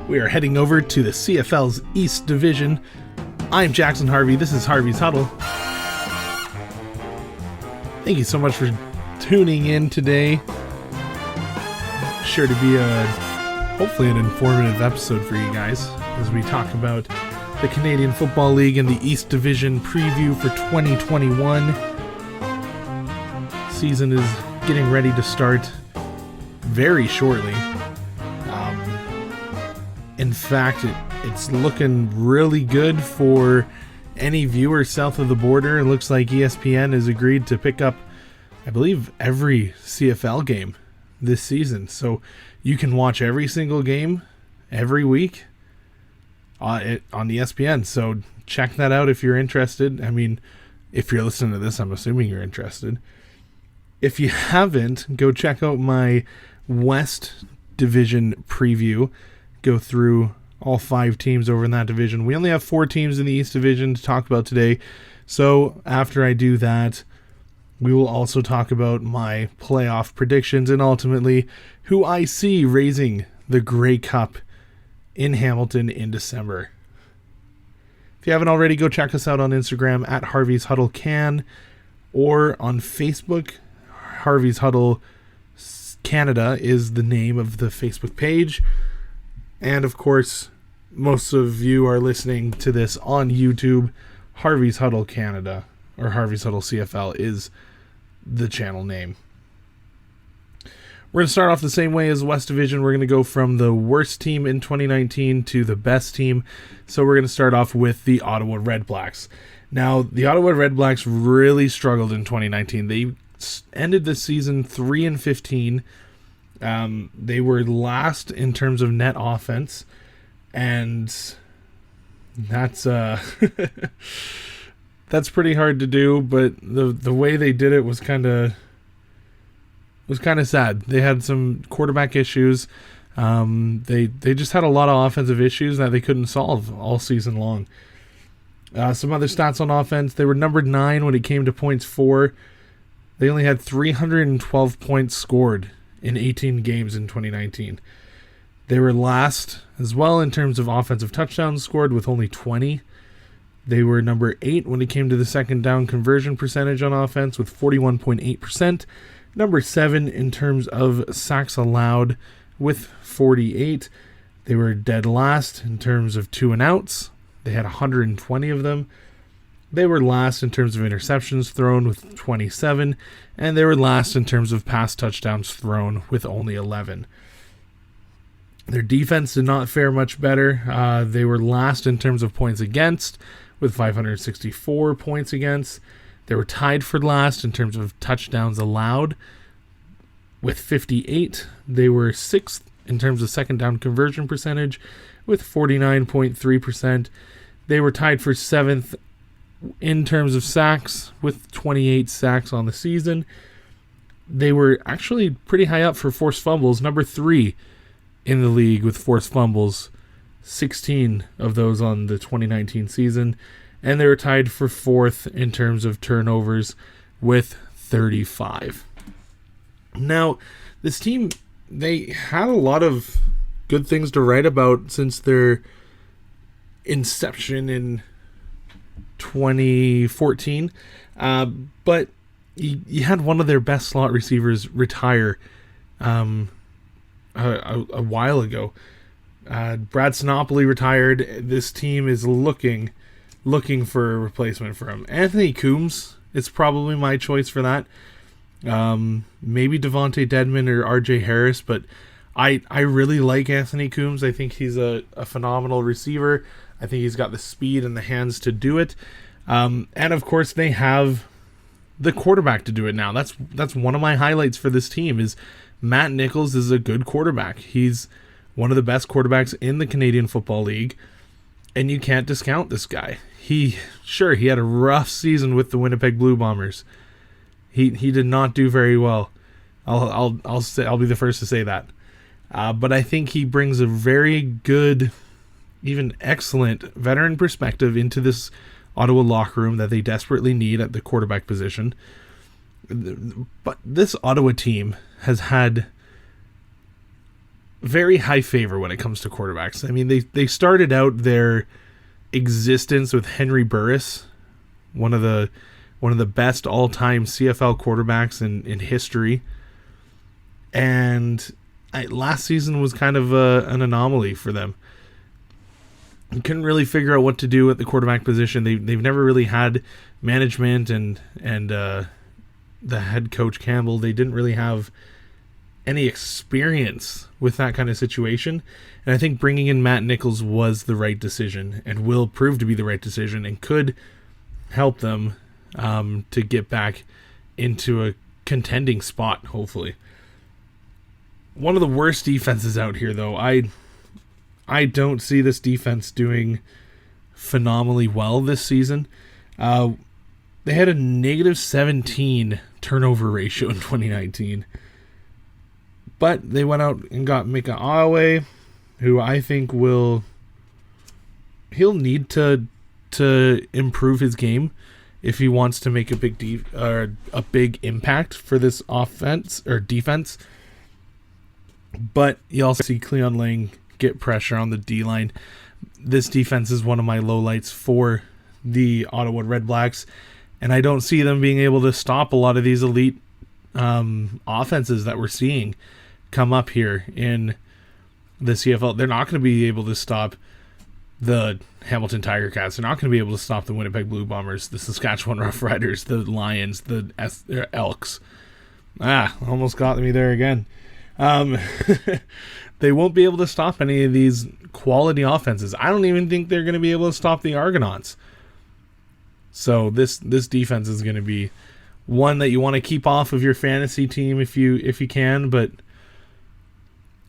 We are heading over to the CFL's East Division. I'm Jackson Harvey. This is Harvey's Huddle. Thank you so much for tuning in today. Sure to be hopefully an informative episode for you guys as we talk about the Canadian Football League and the East Division preview for 2021. Season is getting ready to start very shortly. In fact, it's looking really good for any viewer south of the border. It looks like ESPN has agreed to pick up, I believe, every CFL game this season. So you can watch every single game every week on ESPN. So check that out if you're interested. I mean, if you're listening to this, I'm assuming you're interested. If you haven't, go check out my West Division preview. Go through all 5 teams over in that division. We only have 4 teams in the East Division to talk about today. So after I do that, we will also talk about my playoff predictions and ultimately who I see raising the Grey Cup in Hamilton in December. If you haven't already, go check us out on Instagram at Harvey's Huddle Can or on Facebook. Harvey's Huddle Canada is the name of the Facebook page. And of course, most of you are listening to this on YouTube. Harvey's Huddle Canada or Harvey's Huddle CFL is the channel name. We're going to start off the same way as West Division. We're going to go from the worst team in 2019 to the best team. So we're going to start off with the Ottawa Red Blacks. Now, the Ottawa Red Blacks really struggled in 2019. They ended the season 3-15. They were last in terms of net offense, and that's that's pretty hard to do. But the way they did it was kind of sad. They had some quarterback issues. They just had a lot of offensive issues that they couldn't solve all season long. Some other stats on offense: they were number 9 when it came to points for. They only had 312 points scored in 18 games in 2019. They were last as well in terms of offensive touchdowns scored with only 20. They were number 8 when it came to the second down conversion percentage on offense with 41.8%. Number 7 in terms of sacks allowed with 48. They were dead last in terms of 2 and outs. They had 120 of them. They were last in terms of interceptions thrown with 27, and they were last in terms of pass touchdowns thrown with only 11. Their defense did not fare much better. They were last in terms of points against with 564 points against. They were tied for last in terms of touchdowns allowed with 58. They were 6th in terms of second down conversion percentage with 49.3%. They were tied for 7th in terms of sacks with 28 sacks on the season. They were actually pretty high up for forced fumbles, number 3 in the league with forced fumbles, 16 of those on the 2019 season, and they were tied for 4th in terms of turnovers with 35. Now, this team, they had a lot of good things to write about since their inception in 2014, but you had one of their best slot receivers retire a while ago. Brad Sinopoli retired. This team is looking for a replacement for him. Anthony Coombs is probably my choice for that. Maybe Devontae Dedmon or RJ Harris, but I really like Anthony Coombs. I think he's a phenomenal receiver. I think he's got the speed and the hands to do it. And of course they have the quarterback to do it now. That's one of my highlights for this team is Matt Nichols is a good quarterback. He's one of the best quarterbacks in the Canadian Football League, and you can't discount this guy. He had a rough season with the Winnipeg Blue Bombers. He did not do very well. I'll be the first to say that. But I think he brings a very good, even excellent veteran perspective into this Ottawa locker room that they desperately need at the quarterback position. But this Ottawa team has had very high favor when it comes to quarterbacks. I mean, they started out their existence with Henry Burris, one of the best all-time CFL quarterbacks in history. And last season was kind of an anomaly for them. Couldn't really figure out what to do at the quarterback position. They've never really had management and the head coach Campbell. They didn't really have any experience with that kind of situation. And I think bringing in Matt Nichols was the right decision and will prove to be the right decision and could help them to get back into a contending spot, hopefully. One of the worst defenses out here, though. I don't see this defense doing phenomenally well this season. They had a negative 17 turnover ratio in 2019. But they went out and got Mika Awe, who I think he'll need to improve his game if he wants to make a big impact for this offense or defense. But you also see Cleon Lang get pressure on the D-line. This defense is one of my lowlights for the Ottawa Red Blacks, and I don't see them being able to stop a lot of these elite offenses that we're seeing come up here in the CFL. They're not going to be able to stop the Hamilton Tiger Cats. They're not going to be able to stop the Winnipeg Blue Bombers, the Saskatchewan Roughriders, the Lions, the Elks. Almost got me there again. They won't be able to stop any of these quality offenses. I don't even think they're going to be able to stop the Argonauts. So this defense is going to be one that you want to keep off of your fantasy team if you can, but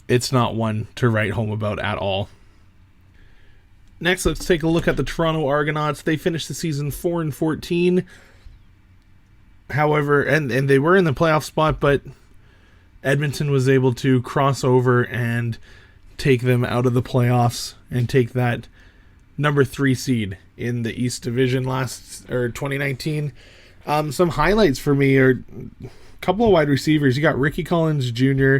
it's not one to write home about at all. Next, let's take a look at the Toronto Argonauts. They finished the season 4-14. However, and they were in the playoff spot, but Edmonton was able to cross over and take them out of the playoffs and take that number 3 seed in the East Division 2019. Some highlights for me are a couple of wide receivers. You got Ricky Collins Jr.,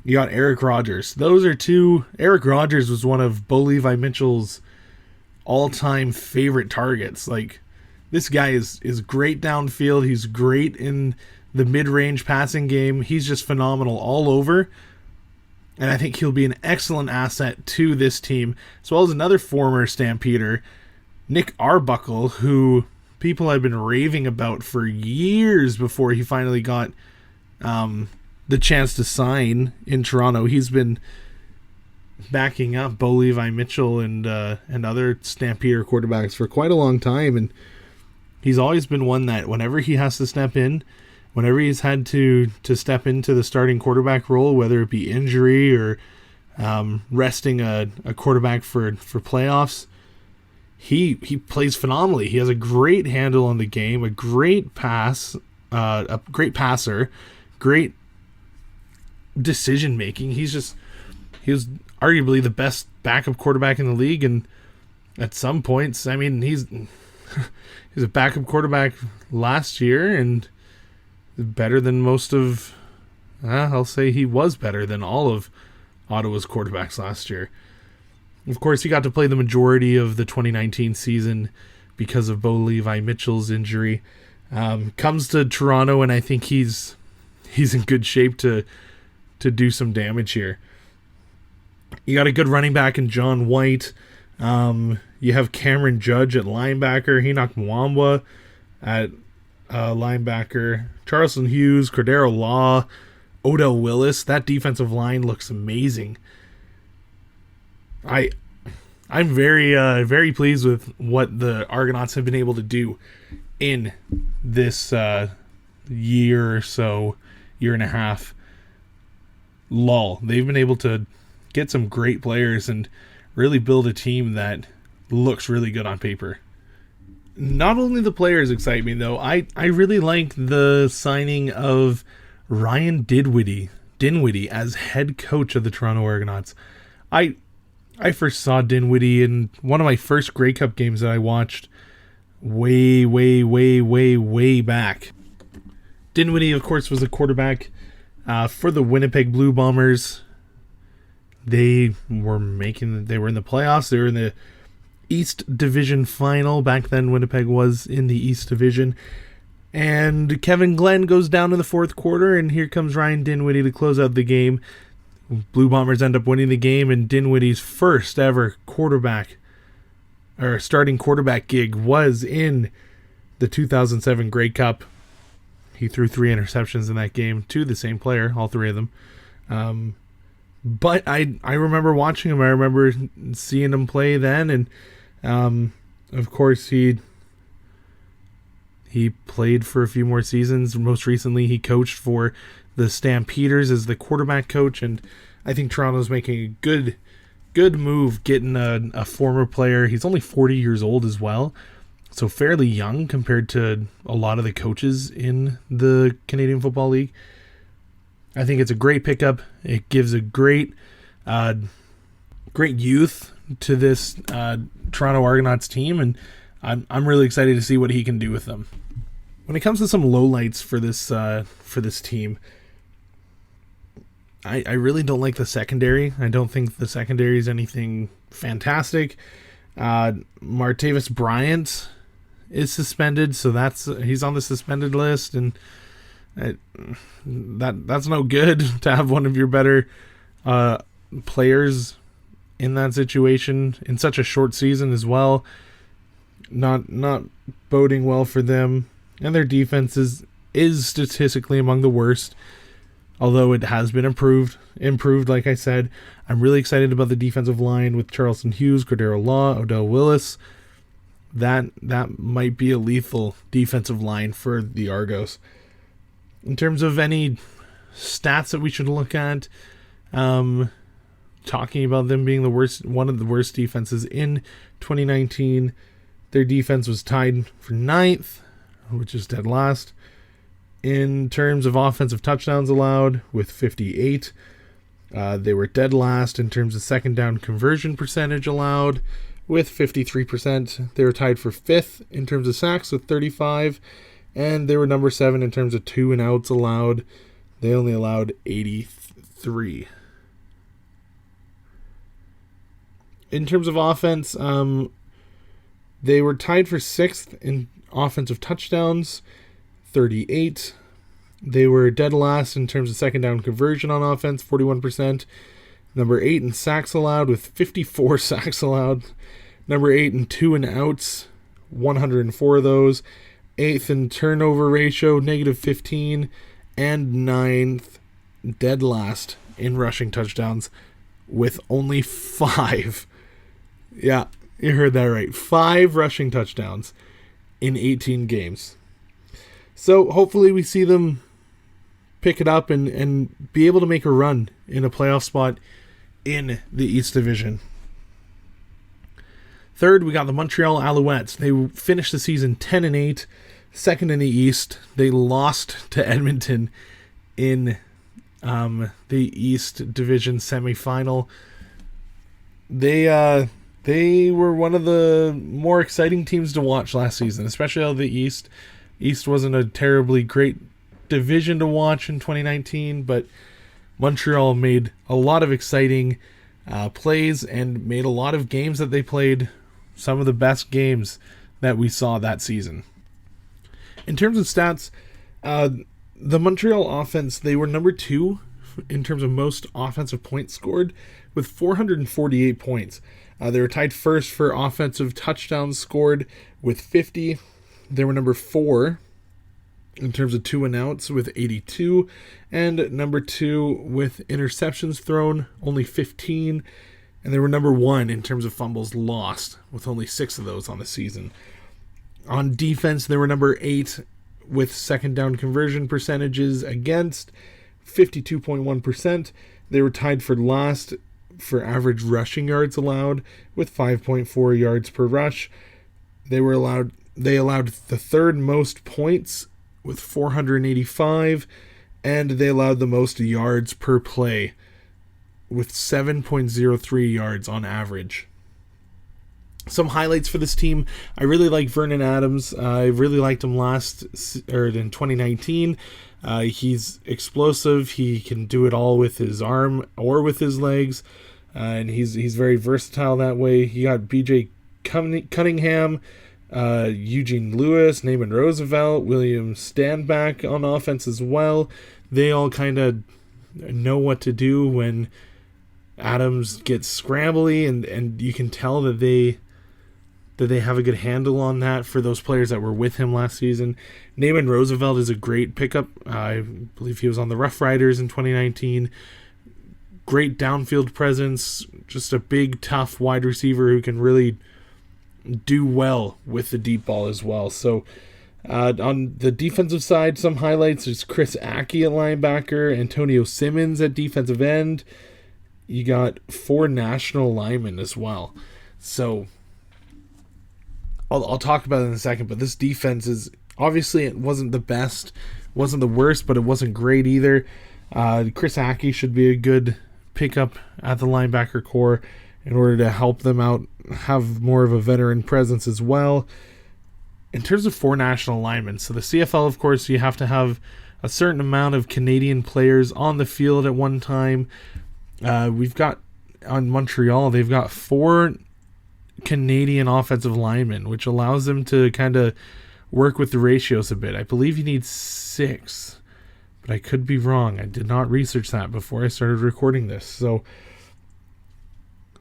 you got Eric Rogers. Those are two. Eric Rogers was one of Bo Levi Mitchell's all-time favorite targets. Like, this guy is great downfield. He's great in the mid-range passing game. He's just phenomenal all over. And I think he'll be an excellent asset to this team, as well as another former Stampeder, Nick Arbuckle, who people have been raving about for years before he finally got the chance to sign in Toronto. He's been backing up Bo Levi Mitchell and other Stampeder quarterbacks for quite a long time, and he's always been one that whenever he has to step in, whenever he's had to step into the starting quarterback role, whether it be injury or resting a quarterback for playoffs, he plays phenomenally. He has a great handle on the game, a great a great passer, great decision making. He was arguably the best backup quarterback in the league, and at some points, I mean, he's a backup quarterback last year and better than most of, I'll say he was better than all of Ottawa's quarterbacks last year. Of course, he got to play the majority of the 2019 season because of Bo Levi Mitchell's injury. Comes to Toronto, and I think he's in good shape to do some damage here. You got a good running back in John White. You have Cameron Judge at linebacker, Henoch Mwamba at linebacker, Charleston Hughes, Cordero Law, Odell Willis. That defensive line looks amazing. I'm very pleased with what the Argonauts have been able to do in this year or so, year and a half lull. They've been able to get some great players and really build a team that looks really good on paper. Not only the players excite me, though, I really like the signing of Ryan Dinwiddie as head coach of the Toronto Argonauts. I first saw Dinwiddie in one of my first Grey Cup games that I watched way back. Dinwiddie, of course, was a quarterback for the Winnipeg Blue Bombers. They were in the playoffs. They were in the East Division final. Back then, Winnipeg was in the East Division. And Kevin Glenn goes down in the fourth quarter, and here comes Ryan Dinwiddie to close out the game. Blue Bombers end up winning the game, and Dinwiddie's first ever starting quarterback gig was in the 2007 Grey Cup. He threw 3 interceptions in that game to the same player, all 3 of them. But I remember watching him. I remember seeing him play then, and of course he played for a few more seasons. Most recently, he coached for the Stampeders as the quarterback coach, and I think Toronto's making a good move getting a former player. He's only 40 years old as well, so fairly young compared to a lot of the coaches in the Canadian Football League. I think it's a great pickup. It gives a great youth to this Toronto Argonauts team, and I'm really excited to see what he can do with them. When it comes to some lowlights for this team, I really don't like the secondary. I don't think the secondary is anything fantastic. Martavis Bryant is suspended, so he's on the suspended list, and that's no good to have one of your better players in that situation in such a short season as well. Not boding well for them, and their defense is statistically among the worst, although it has been improved like I said. I'm really excited about the defensive line with Charleston Hughes, Cordero Law, Odell Willis. That might be a lethal defensive line for the Argos. In terms of any stats that we should look at, talking about them being one of the worst defenses in 2019, their defense was tied for 9th, which is dead last. In terms of offensive touchdowns allowed, with 58, they were dead last in terms of second down conversion percentage allowed, with 53%. They were tied for 5th in terms of sacks with 35, and they were number 7 in terms of 2 and outs allowed. They only allowed 83. In terms of offense, they were tied for 6th in offensive touchdowns, 38. They were dead last in terms of second down conversion on offense, 41%. Number 8 in sacks allowed with 54 sacks allowed. Number 8 in 2 and outs, 104 of those. 8th in turnover ratio, -15. And 9th, dead last in rushing touchdowns with only 5. Yeah, you heard that right. 5 rushing touchdowns in 18 games. So hopefully we see them pick it up and be able to make a run in a playoff spot in the East Division. Third, we got the Montreal Alouettes. They finished the season 10-8, second in the East. They lost to Edmonton in the East Division semifinal. They were one of the more exciting teams to watch last season, especially out of the East. East wasn't a terribly great division to watch in 2019, but Montreal made a lot of exciting plays and made a lot of games that they played, some of the best games that we saw that season. In terms of stats, the Montreal Offense, they were number 2 in terms of most offensive points scored with 448 points. They were tied first for offensive touchdowns scored with 50. They were number 4 in terms of 2 and outs with 82. And number 2 with interceptions thrown, only 15. And they were number 1 in terms of fumbles lost with only 6 of those on the season. On defense, they were number 8 with second down conversion percentages against, 52.1%. They were tied for last for average rushing yards allowed with 5.4 yards per rush. They allowed the third most points with 485, and they allowed the most yards per play with 7.03 yards on average. Some highlights for this team. I really like Vernon Adams. I really liked him in 2019. He's explosive. He can do it all with his arm or with his legs. and he's very versatile that way. You got BJ Cunningham, Eugene Lewis, Naaman Roosevelt, William Standback on offense as well. They all kind of know what to do when Adams gets scrambly, and you can tell that they have a good handle on that for those players that were with him last season. Naaman Roosevelt is a great pickup. I believe he was on the Rough Riders in 2019. Great downfield presence, just a big, tough wide receiver who can really do well with the deep ball as well. So on the defensive side, some highlights is Chris Ackey at linebacker, Antonio Simmons at defensive end. You got 4 national linemen as well. So I'll talk about it in a second, but this defense is obviously, it wasn't the best, wasn't the worst, but it wasn't great either. Chris Ackey should be a good pickup at the linebacker core in order to help them out, have more of a veteran presence as well. In terms of 4 national linemen, so the CFL, of course, you have to have a certain amount of Canadian players on the field at one time. We've got, on Montreal, they've got 4 Canadian offensive linemen, which allows them to kind of work with the ratios a bit. I believe you need 6, but I could be wrong. I did not research that before I started recording this, so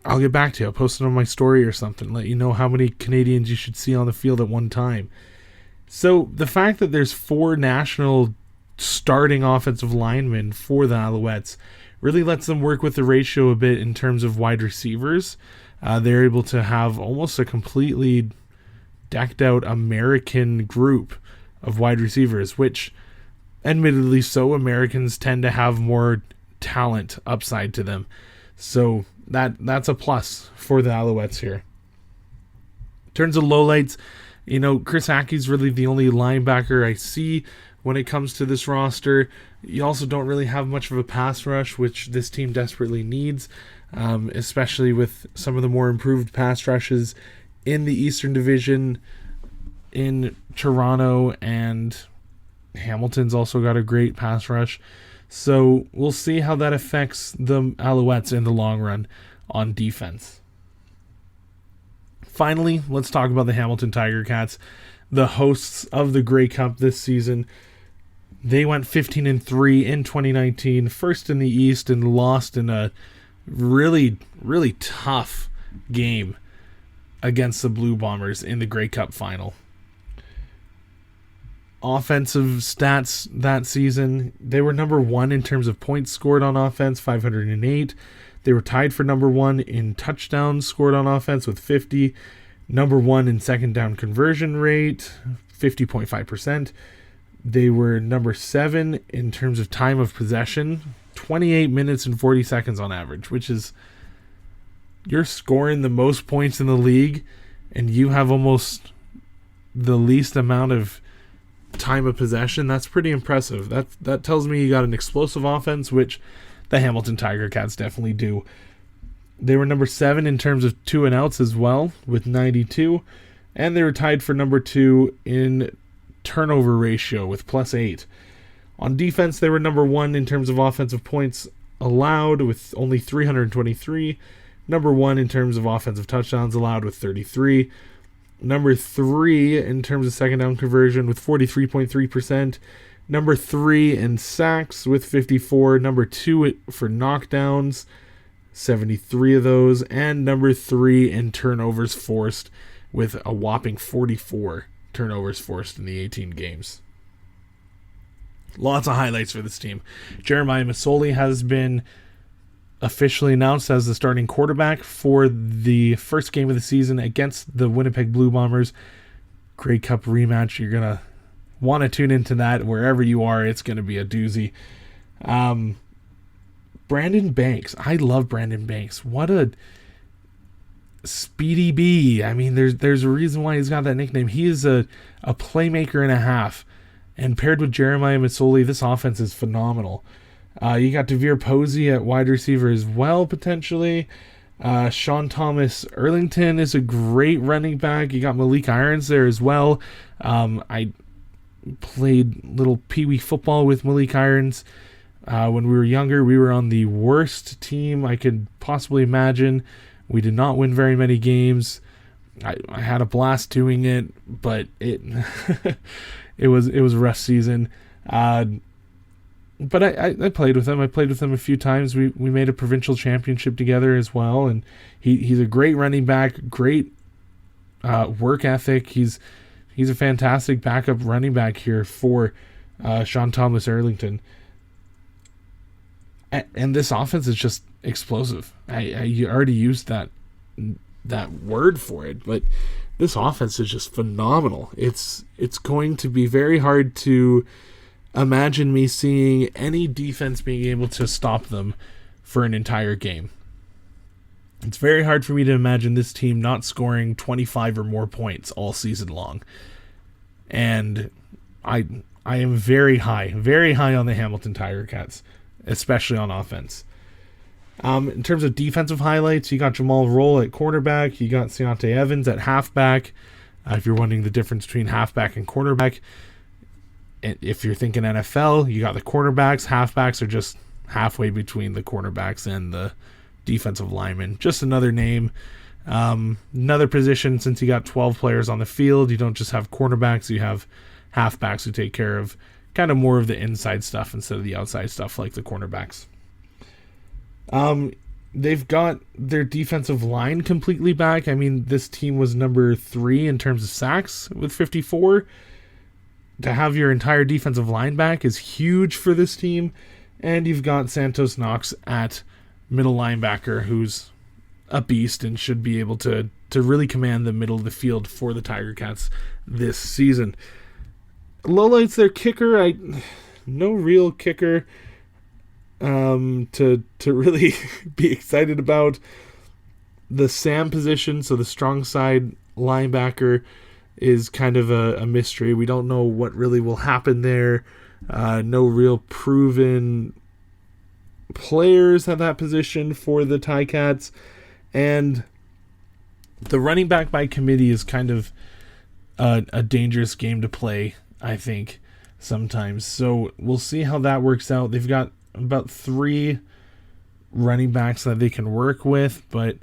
I'll get back to you. I'll post it on my story or something, let you know how many Canadians you should see on the field at one time. So the fact that there's 4 national starting offensive linemen for the Alouettes really lets them work with the ratio a bit in terms of wide receivers. They're able to have almost a completely decked out American group of wide receivers, which admittedly so, Americans tend to have more talent upside to them. So that's a plus for the Alouettes here. In terms of lowlights, Chris Ackey's really the only linebacker I see when it comes to this roster. You also don't really have much of a pass rush, which this team desperately needs, especially with some of the more improved pass rushes in the Eastern Division. In Toronto, and Hamilton's also got a great pass rush. So we'll see how that affects the Alouettes in the long run on defense. Finally, let's talk about the Hamilton Tiger Cats, the hosts of the Grey Cup this season. They went 15-3 in 2019, first in the East, and lost in a really, really tough game against the Blue Bombers in the Grey Cup final. Offensive stats that season, they were number 1 in terms of points scored on offense, 508. They were tied for number 1 in touchdowns scored on offense with 50. Number 1 in second down conversion rate, 50.5%. They were number 7 in terms of time of possession, 28 minutes and 40 seconds on average, which is, you're scoring the most points in the league and you have almost the least amount of time of possession. That's pretty impressive. That tells me you got an explosive offense, which the Hamilton Tiger Cats definitely do. They were number 7 in terms of 2 and outs as well, with 92, and they were tied for number 2 in turnover ratio with +8. On defense, they were number 1 in terms of offensive points allowed with only 323, number 1 in terms of offensive touchdowns allowed with 33, number 3 in terms of second down conversion with 43.3%, number 3 in sacks with 54, number 2 for knockdowns, 73 of those, and number 3 in turnovers forced with a whopping 44 turnovers forced in the 18 games. Lots of highlights for this team. Jeremiah Masoli has been officially announced as the starting quarterback for the first game of the season against the Winnipeg Blue Bombers. Grey Cup rematch. You're going to want to tune into that wherever you are. It's going to be a doozy. Brandon Banks. I love Brandon Banks. What a speedy bee. I mean, there's a reason why he's got that nickname. He is a playmaker and a half. And paired with Jeremiah Masoli, this offense is phenomenal. You got Devere Posey at wide receiver as well, potentially. Sean Thomas Erlington is a great running back. You got Malik Irons there as well. I played little peewee football with Malik Irons. When we were younger, we were on the worst team I could possibly imagine. We did not win very many games. I had a blast doing it, but it it was a rough season. But I played with him. I played with him a few times. We made a provincial championship together as well, and he's a great running back, great work ethic. He's a fantastic backup running back here for Sean Thomas Erlington. And this offense is just explosive. I already used that word for it, but this offense is just phenomenal. It's going to be very hard to imagine me seeing any defense being able to stop them for an entire game. It's very hard for me to imagine this team not scoring 25 or more points all season long. And I am very high on the Hamilton Tiger Cats, especially on offense. In terms of defensive highlights, you got Jamal Roll at quarterback. You got Seontae Evans at halfback. If you're wondering the difference between halfback and quarterback, if you're thinking NFL, you got the quarterbacks. Halfbacks are just halfway between the quarterbacks and the defensive linemen. Just another name. Another position, since you got 12 players on the field, you don't just have quarterbacks, you have halfbacks who take care of kind of more of the inside stuff instead of the outside stuff like the cornerbacks. They've got their defensive line completely back. I mean, this team was number 3 in terms of sacks with 54. To have your entire defensive line back is huge for this team. And you've got Santos Knox at middle linebacker, who's a beast and should be able to really command the middle of the field for the Tiger Cats this season. Lowlights, their kicker. No real kicker to really be excited about. The Sam position, so the strong side linebacker, is kind of a mystery. We don't know what really will happen there. No real proven players at that position for the Ticats. And the running back by committee is kind of a dangerous game to play, I think, sometimes. So we'll see how that works out. They've got about 3 running backs that they can work with, but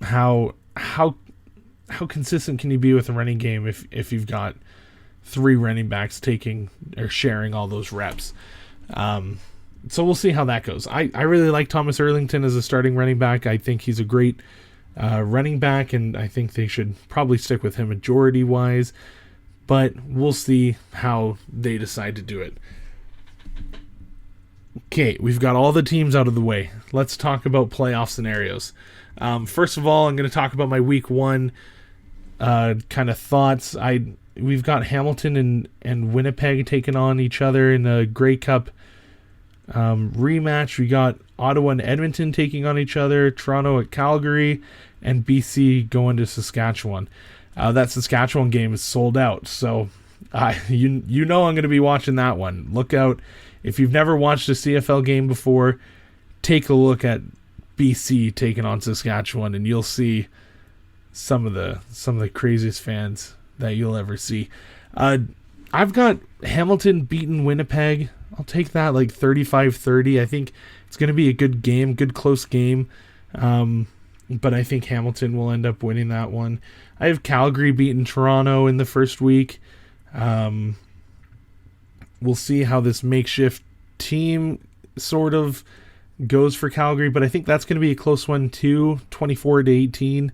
how consistent can you be with a running game if you've got 3 running backs taking or sharing all those reps? So we'll see how that goes. I really like Thomas Erlington as a starting running back. I think he's a great running back, and I think they should probably stick with him majority-wise. But we'll see how they decide to do it. Okay, we've got all the teams out of the way. Let's talk about playoff scenarios. First of all, I'm going to talk about my Week 1 kind of thoughts. We've got Hamilton and Winnipeg taking on each other in the Grey Cup rematch. We got Ottawa and Edmonton taking on each other, Toronto at Calgary, and BC going to Saskatchewan. That Saskatchewan game is sold out, so you know I'm going to be watching that one. Look out. If you've never watched a CFL game before, take a look at BC taking on Saskatchewan, and you'll see some of the craziest fans that you'll ever see. I've got Hamilton beating Winnipeg. I'll take that like 35-30. I think it's going to be a good game, good close game. But I think Hamilton will end up winning that one. I have Calgary beating Toronto in the first week. We'll see how this makeshift team sort of goes for Calgary, but I think that's going to be a close one too, 24-18.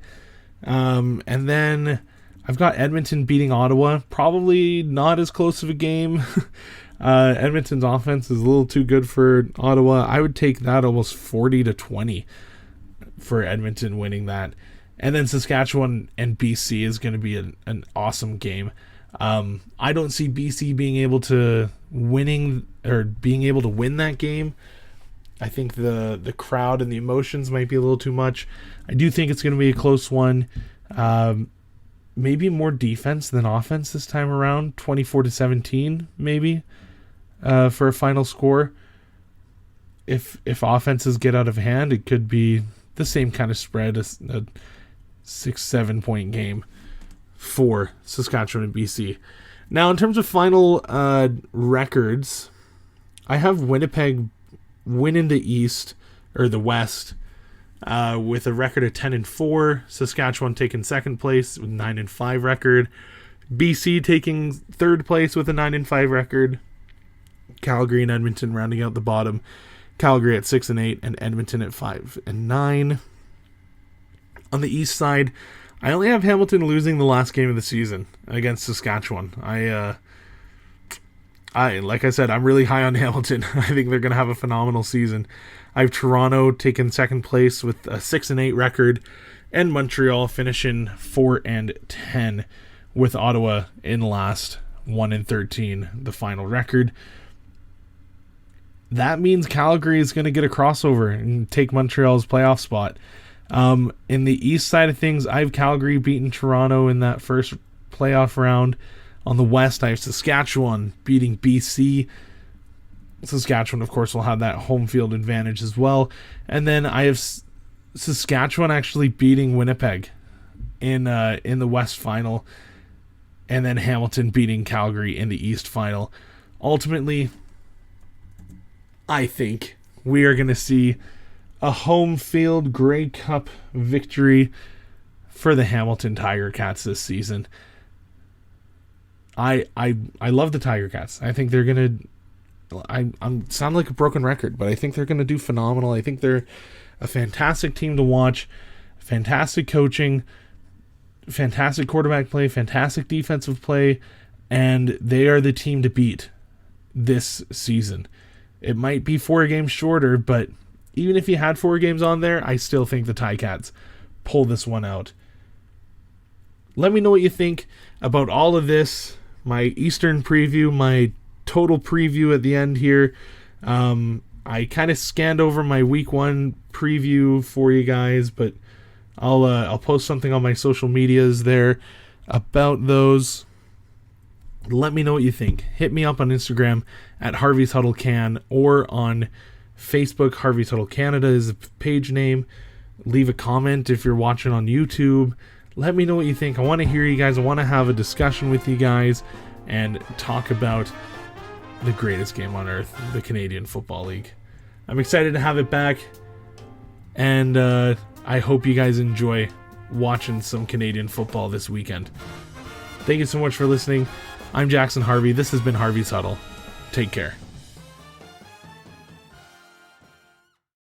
And then I've got Edmonton beating Ottawa. Probably not as close of a game. Edmonton's offense is a little too good for Ottawa. I would take that almost 40-20 for Edmonton winning that. And then Saskatchewan and BC is going to be an awesome game. I don't see BC being able to win that game. I think the crowd and the emotions might be a little too much. I do think it's going to be a close one. Maybe more defense than offense this time around. 24-17 maybe for a final score. If offenses get out of hand, it could be the same kind of spread, a 6-7 point game for Saskatchewan and BC. Now, in terms of final records, I have Winnipeg winning the East or the West with a record of 10-4. Saskatchewan taking second place with 9-5 record. BC taking third place with a 9-5 record. Calgary and Edmonton rounding out the bottom. Calgary at 6-8 and Edmonton at 5-9. On the East side, I only have Hamilton losing the last game of the season against Saskatchewan. Like I said, I'm really high on Hamilton. I think they're going to have a phenomenal season. I have Toronto taking second place with a 6-8 record, and Montreal finishing 4-10 with Ottawa in last, 1-13, the final record. That means Calgary is going to get a crossover and take Montreal's playoff spot. In the East side of things, I have Calgary beating Toronto in that first playoff round. On the West, I have Saskatchewan beating BC. Saskatchewan, of course, will have that home field advantage as well. And then I have Saskatchewan actually beating Winnipeg in the West final. And then Hamilton beating Calgary in the East final. Ultimately, I think we are going to see a home field Grey Cup victory for the Hamilton Tiger Cats this season. I love the Tiger Cats. I think they're going to... I sound like a broken record, but I think they're going to do phenomenal. I think they're a fantastic team to watch. Fantastic coaching. Fantastic quarterback play. Fantastic defensive play. And they are the team to beat this season. It might be 4 games shorter, but even if you had 4 games on there, I still think the Ticats pull this one out. Let me know what you think about all of this. My Eastern preview, my total preview at the end here. I kind of scanned over my week 1 preview for you guys, but I'll post something on my social medias there about those. Let me know what you think. Hit me up on Instagram at Harvey's Huddle Can, or on Facebook. Harvey's Huddle Canada is the page name. Leave a comment if you're watching on YouTube. Let me know what you think. I want to hear you guys. I want to have a discussion with you guys and talk about the greatest game on earth, the Canadian Football League. I'm excited to have it back, and I hope you guys enjoy watching some Canadian football this weekend. Thank you so much for listening. I'm Jackson Harvey. This has been Harvey's Huddle. Take care.